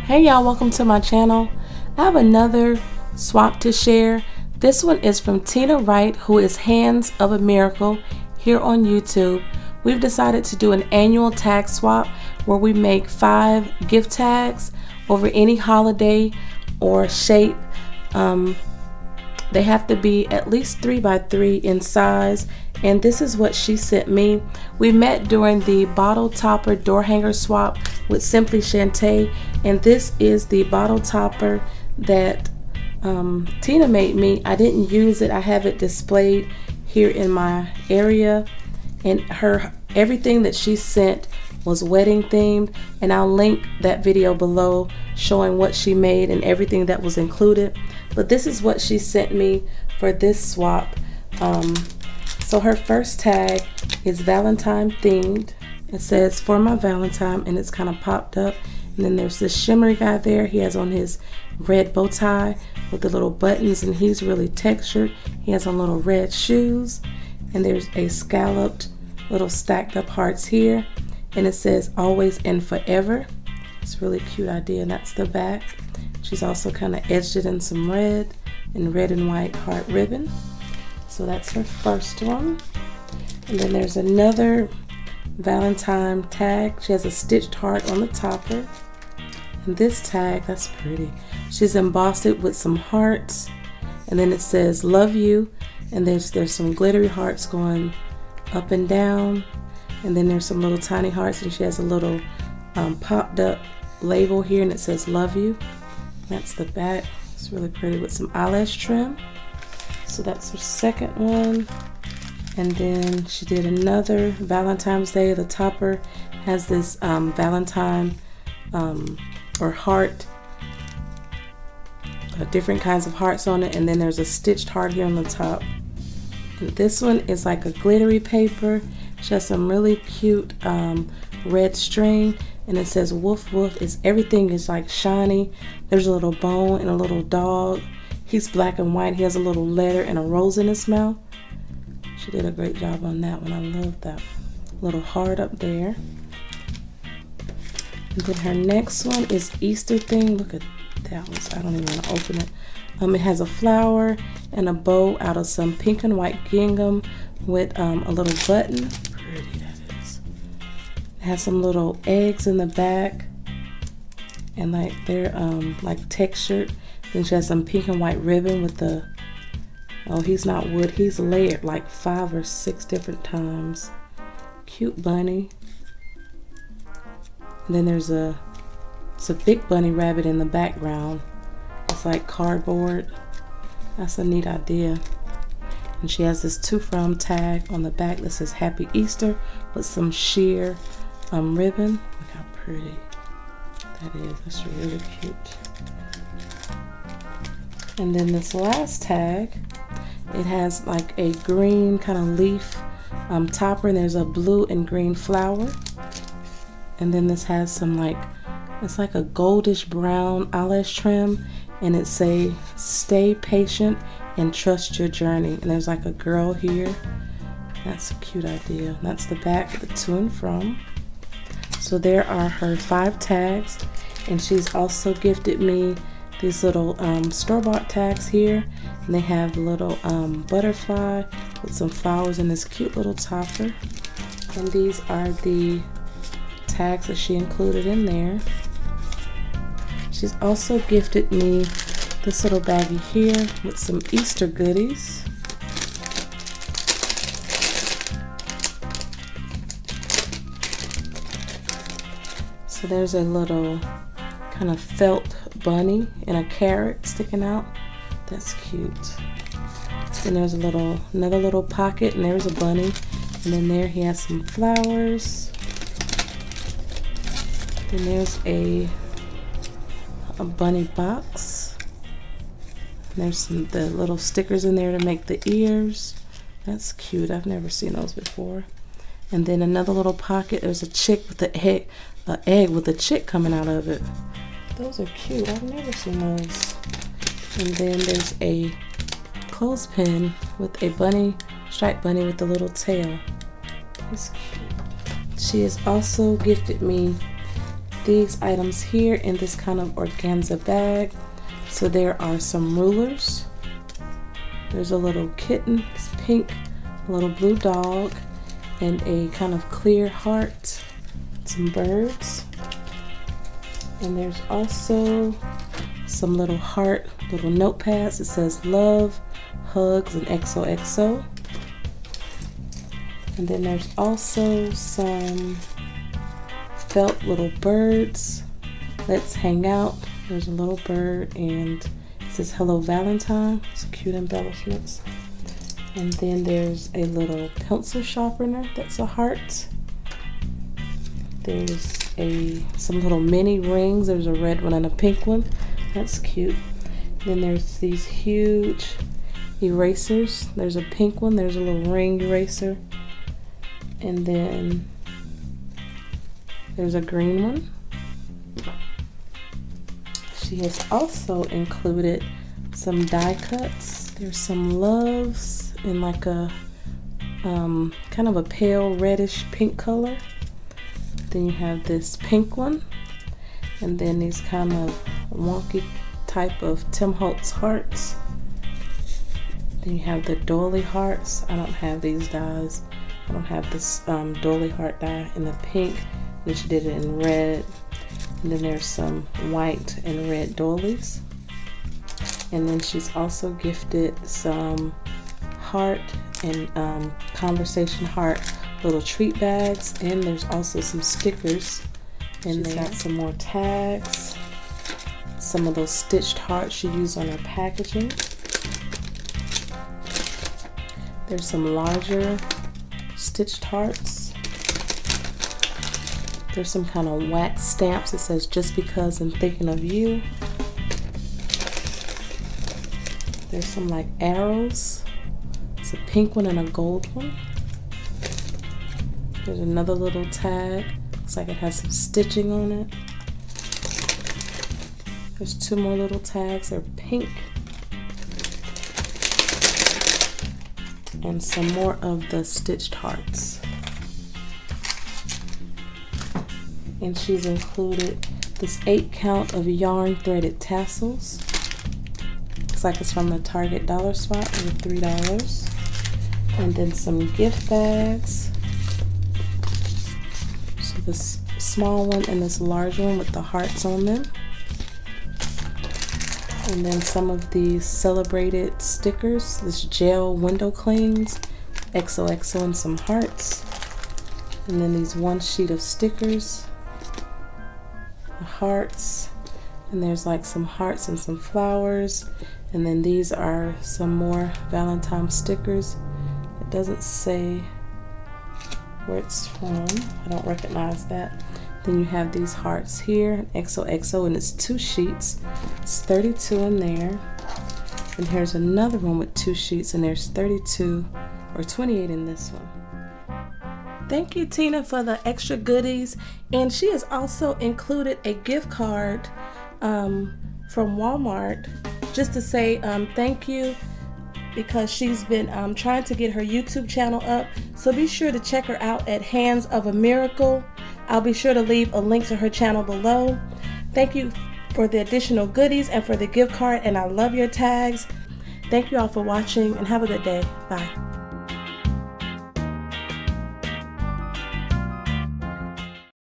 Hey y'all, welcome to my channel. I have another swap to share. This one is from Tena Wright, who is Hands of a Miracle here on YouTube. We've decided to do an annual tag swap where we make 5 gift tags over any holiday or shape. They have to be at least 3 by 3 in size, and this is what she sent me. We met during the bottle topper door hanger swap with Simply Shanta, and this is the bottle topper that Tena made me. I didn't use it. I have it displayed here in my area, and everything that she sent was wedding themed, and I'll link that video below showing what she made and everything that was included. But this is what she sent me for this swap. So her first tag is Valentine themed. It says for my Valentine, and it's kind of popped up. And then there's this shimmery guy there. He has on his red bow tie with the little buttons, and he's really textured. He has on little red shoes, and there's a scalloped little stacked up hearts here, and it says always and forever. It's a really cute idea, and that's the back. She's also kind of edged it in some red and white heart ribbon. So that's her first one. And then there's another Valentine tag. She has a stitched heart on the topper. And this tag, that's pretty. She's embossed it with some hearts, and then it says love you, and there's some glittery hearts going up and down, and then there's some little tiny hearts, and she has a little popped up label here, and it says love you. That's the back. It's really pretty with some eyelash trim. So that's her second one. And then she did another Valentine's Day. The topper has this Valentine or heart, different kinds of hearts on it, and then there's a stitched heart here on the top. And this one is like a glittery paper. She has some really cute red string, and it says woof woof. Everything is like shiny. There's a little bone and a little dog. He's black and white. He has a little letter and a rose in his mouth. She did a great job on that one. I love that little heart up there. And then her next one is Easter thing. Look at that one. I don't even want to open it. It has a flower and a bow out of some pink and white gingham with a little button. Pretty that is. It has some little eggs in the back, and like they're like textured. Then she has some pink and white ribbon with the, oh, he's not wood, he's layered like 5 or 6 different times. Cute bunny. And then it's a big bunny rabbit in the background. It's like cardboard. That's a neat idea. And she has this to from tag on the back that says Happy Easter with some sheer ribbon. Look how pretty that is. That's really cute. And then this last tag, it has like a green kind of leaf topper, and there's a blue and green flower. And then this has some it's like a goldish brown eyelash trim, and it say stay patient and trust your journey. And there's like a girl here. That's a cute idea. That's the back, the to and from. So there are her 5 tags, and she's also gifted me these little store-bought tags here, and they have a little butterfly with some flowers in this cute little topper. And these are the tags that she included in there. She's also gifted me this little baggie here with some Easter goodies. So there's a little kind of felt bunny and a carrot sticking out. That's cute. And there's another little pocket, and there's a bunny, and then there he has some flowers. Then there's a bunny box. And there's the little stickers in there to make the ears. That's cute. I've never seen those before. And then another little pocket. There's a chick with an egg with a chick coming out of it. Those are cute. I've never seen those. And then there's a clothespin with a bunny, striped bunny with a little tail. It's cute. She has also gifted me these items here in this kind of organza bag. So there are some rulers. There's a little kitten, it's pink, a little blue dog, and a kind of clear heart, some birds. And there's also some little heart, little notepads. It says love, hugs, and XOXO. And then there's also some felt little birds. Let's hang out. There's a little bird and it says hello Valentine. It's cute embellishments. And then there's a little pencil sharpener that's a heart. There's some little mini rings. There's a red one and a pink one. That's cute. Then there's these huge erasers. There's a pink one. There's a little ring eraser. And then there's a green one. She has also included some die cuts. There's some loves in like a kind of a pale reddish pink color. Then you have this pink one, and then these kind of wonky type of Tim Holtz hearts. Then you have the doily hearts. I don't have these dies. I don't have this doily heart die in the pink, and she did it in red. And then there's some white and red doilies. And then she's also gifted some heart and conversation heart little treat bags, and there's also some stickers. And she's got some more tags, some of those stitched hearts she used on her packaging. There's some larger stitched hearts. There's some kind of wax stamps. It says just because I'm thinking of you. There's some like arrows. It's a pink one and a gold one. There's another little tag. Looks like it has some stitching on it. There's two more little tags. They're pink. And some more of the stitched hearts. And she's included this 8 count of yarn threaded tassels. Looks like it's from the Target dollar spot for $3. And then some gift bags. So this small one and this large one with the hearts on them. And then some of these celebrated stickers, this gel window clings, XOXO, and some hearts. And then these one sheet of stickers, the hearts, and there's like some hearts and some flowers. And then these are some more Valentine stickers. It doesn't say where it's from. I don't recognize that. Then you have these hearts here, XOXO, and it's 2 sheets. It's 32 in there. And here's another one with 2 sheets, and there's 32 or 28 in this one. Thank you, Tina, for the extra goodies. And she has also included a gift card from Walmart just to say thank you, because she's been trying to get her YouTube channel up. So be sure to check her out at Hands of a Miracle. I'll be sure to leave a link to her channel below. Thank you for the additional goodies and for the gift card, and I love your tags. Thank you all for watching, and have a good day. Bye.